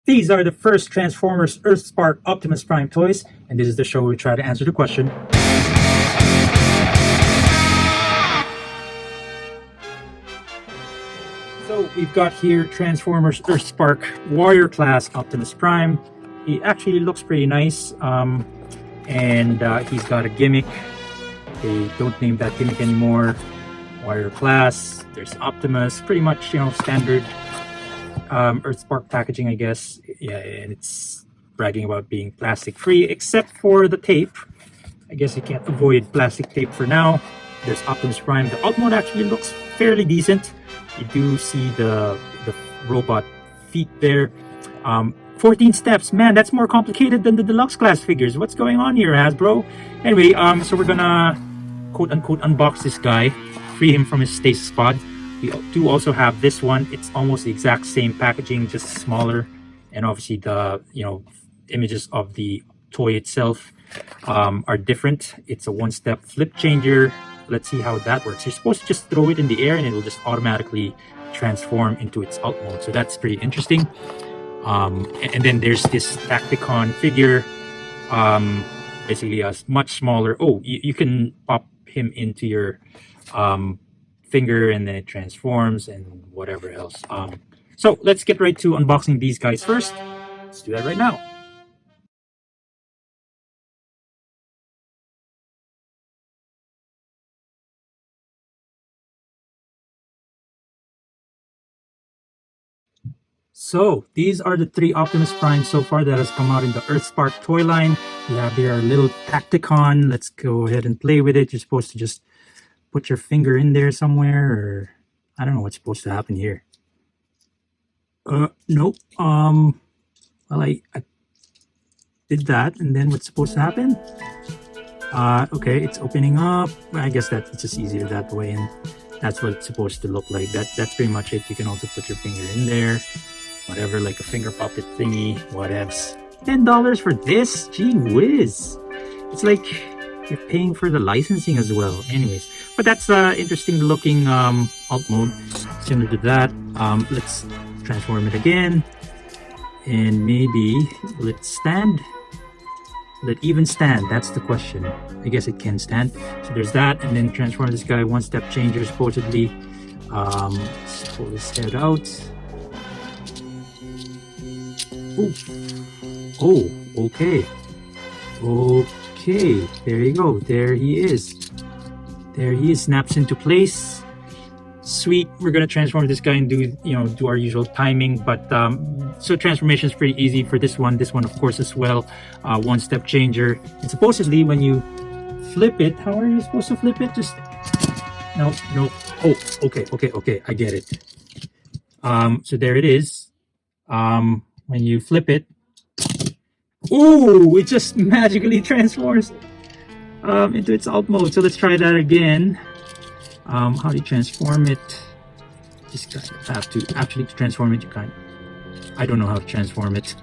These are the first Transformers Earthspark Optimus Prime toys, and this is the show where we try to answer the question. So we've got here Transformers Earthspark Warrior Class Optimus Prime. He actually looks pretty nice, and he's got a gimmick. They don't name that gimmick anymore. Warrior Class, there's Optimus, pretty much, standard Earthspark packaging, I guess. Yeah, and it's bragging about being plastic free, except for the tape. I guess you can't avoid plastic tape for now. There's Optimus Prime. The alt mode actually looks fairly decent. You do see the robot feet there. 14 steps, man, that's more complicated than the deluxe class figures. What's going on here, Hasbro? Anyway, so we're gonna quote unquote unbox this guy, free him from his stasis pod. We do also have this one. It's almost the exact same packaging, just smaller, and obviously the images of the toy itself are different. It's a one-step flip changer. Let's see how that works. You're supposed to just throw it in the air and it will just automatically transform into its alt mode. So that's pretty interesting. And then there's this Tacticon figure, basically a much smaller. Oh, you can pop him into your finger and then it transforms and whatever else. So let's get right to unboxing these guys first. Let's do that right now. So these are the three Optimus Prime so far that has come out in the Earthspark toy line. We have here our little Tacticon. Let's go ahead and play with it. You're supposed to just put your finger in there somewhere, or I don't know what's supposed to happen here. Nope. Well, I did that, and then what's supposed to happen? Okay, it's opening up. I guess that it's just easier that way, and that's what it's supposed to look like. That's pretty much it. You can also put your finger in there, whatever, like a finger puppet thingy, whatevs. $10 for this? Gee whiz! It's like you're paying for the licensing as well. Anyways, but that's interesting looking alt mode, similar to that. Let's transform it again, and maybe will it stand? Will it even stand? That's the question. I guess it can stand. So there's that, and then transform this guy, one step changer supposedly. Let's pull this head out. Ooh. Oh, okay. Okay, there you go. There he is. There he is. Snaps into place. Sweet. We're gonna transform this guy and do our usual timing. But so transformation is pretty easy for this one. This one, of course, as well. One step changer. And supposedly, when you flip it, how are you supposed to flip it? Just no. Oh, okay. I get it. So there it is. When you flip it. Ooh, it just magically transforms into its alt mode. So let's try that again. How do you transform it? Just have to actually transform it. You can't. I don't know how to transform it.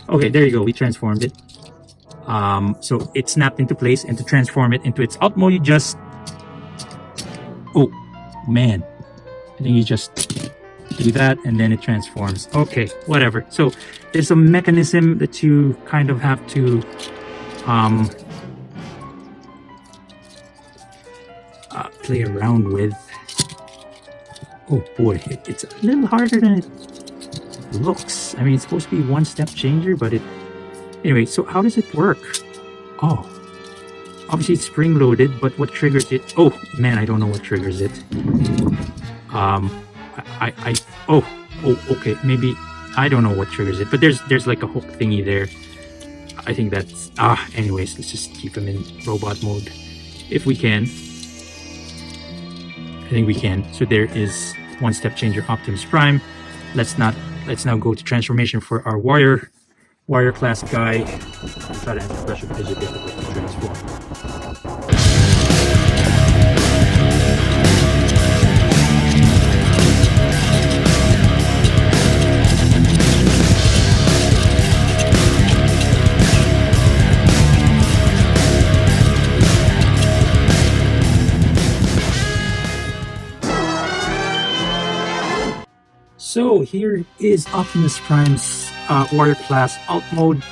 Okay, there you go. We transformed it. So it snapped into place, and to transform it into its alt mode, you just. Oh man, I think you just do that and then it transforms. Okay, whatever. So there's a mechanism that you kind of have to play around with. Oh boy, it's a little harder than it looks. I mean, it's supposed to be one step changer, but anyway. So how does it work? Oh, obviously it's spring loaded, but what triggers it? Oh man, I don't know what triggers it. Okay, maybe I don't know what triggers it, but there's like a hook thingy there. I think that's anyways, let's just keep him in robot mode if we can. I think we can. So there is one step changer Optimus Prime. Let's now go to transformation for our warrior class guy. I'll try to answer the question because it's difficult to transform. So here is Optimus Prime's warrior class alt mode.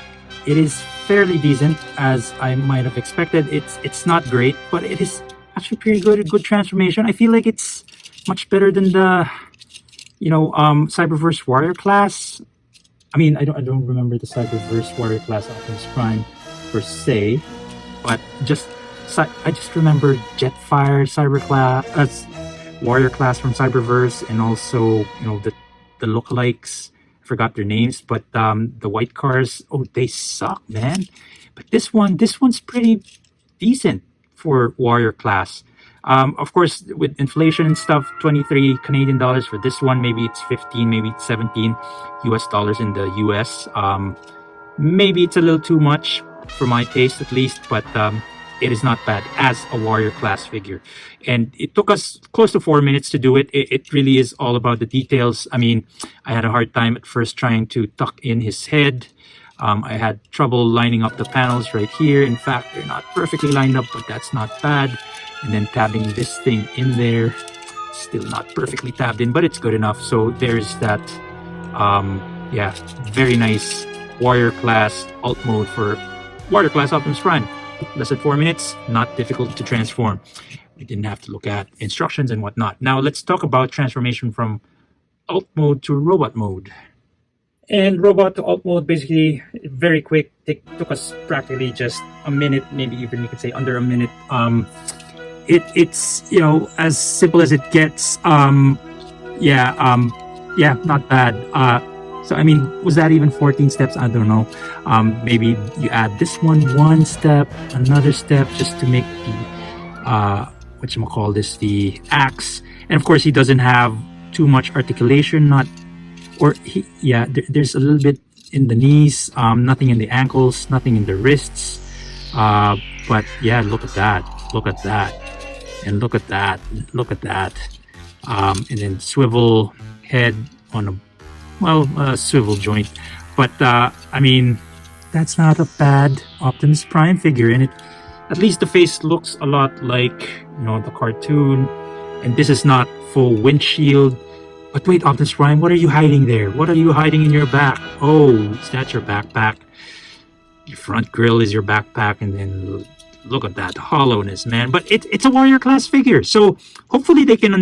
It is fairly decent, as I might have expected. It's not great, but it is actually pretty good. A good transformation. I feel like it's much better than the Cyberverse warrior class. I mean, I don't remember the Cyberverse warrior class Optimus Prime per se, but I just remember Jetfire warrior class from Cyberverse, and also the lookalikes. I forgot their names, but the white cars, oh, they suck, man. But this one's pretty decent for warrior class. Of course, with inflation and stuff, 23 Canadian dollars for this one. Maybe it's 15, maybe it's 17 US dollars in the US. Maybe it's a little too much for my taste, at least, but it is not bad as a warrior class figure. And it took us close to 4 minutes to do it. It really is all about the details. I mean, I had a hard time at first trying to tuck in his head. I had trouble lining up the panels right here. In fact, they're not perfectly lined up, but that's not bad. And then tabbing this thing in there, still not perfectly tabbed in, but it's good enough. So there's that, yeah, very nice warrior class alt mode for warrior class Optimus Prime. Less than 4 minutes, not difficult to transform. We didn't have to look at instructions and whatnot. Now let's talk about transformation from alt mode to robot mode. And robot to alt mode, basically very quick. It took us practically just a minute, maybe even you could say under a minute. It's as simple as it gets. Yeah, not bad. So I mean, was that even 14 steps? I don't know. Maybe you add this one step, another step, just to make the the axe. And of course, he doesn't have too much articulation. There's a little bit in the knees, nothing in the ankles, nothing in the wrists. But yeah, look at that, and look at that. And then swivel head on a swivel joint. But I mean, that's not a bad Optimus Prime figure, and at least the face looks a lot like the cartoon. And this is not full windshield. But wait, Optimus Prime, what are you hiding there? What are you hiding in your back? Oh, is that your backpack? Your front grill is your backpack, and then look at that hollowness, man. But it's a warrior class figure, so hopefully they can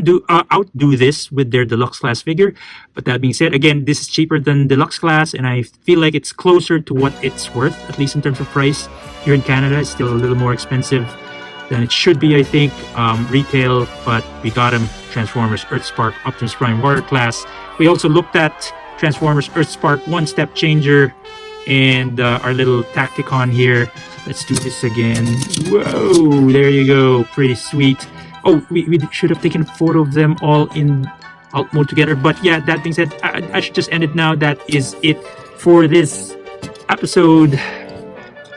outdo this with their deluxe class figure. But that being said, again, this is cheaper than deluxe class, and I feel like it's closer to what it's worth, at least in terms of price. Here in Canada, it's still a little more expensive than it should be, I think, retail. But we got him. Transformers Earthspark Optimus Prime warrior class. We also looked at Transformers Earthspark one-step changer and our little Tacticon here. Let's do this again. Whoa, there you go. Pretty sweet. Oh, we should have taken a photo of them all in alt mode together. But yeah, that being said, I should just end it now. That is it for this episode.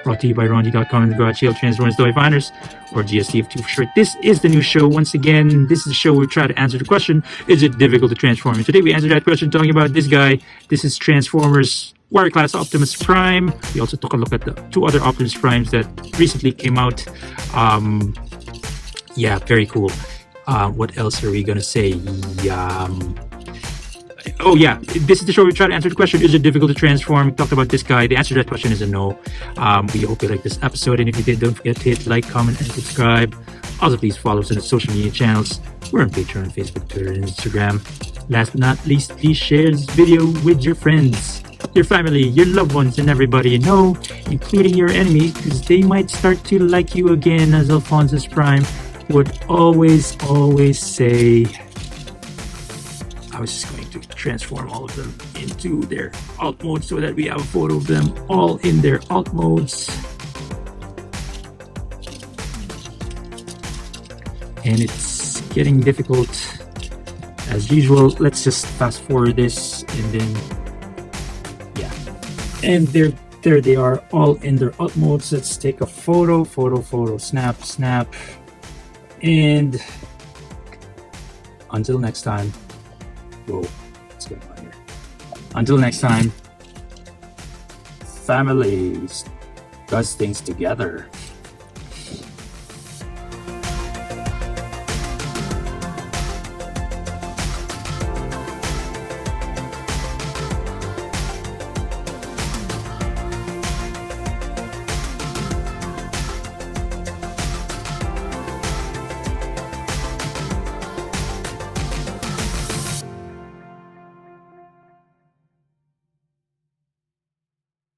Brought to you by RONJIE.COM and the Garage Sale Transformers Toy Finders, or GSTF2 for short. This is the new show. Once again, this is the show where we try to answer the question, is it difficult to transform? And today we answered that question talking about this guy. This is Transformers warrior class Optimus Prime. We also took a look at the two other Optimus Primes that recently came out. Yeah, very cool. What else are we gonna say? Oh yeah, this is the show where we try to answer the question, is it difficult to transform? We talked about this guy. The answer to that question is a no. We hope you like this episode, and if you did, don't forget to hit like, comment, and subscribe. Also, please follow us on the social media channels. We're on Patreon, Facebook, Twitter, and Instagram. Last but not least, please share this video with your friends, your family, your loved ones, and everybody you know, including your enemies, because they might start to like you again, as Alphonsus Prime would always say. I was just going to transform all of them into their alt modes so that we have a photo of them all in their alt modes. And it's getting difficult as usual. Let's just fast forward this, and then yeah. And there they are, all in their alt modes. Let's take a photo, snap. And until next time. Whoa, what's going on here? Until next time, families does things together.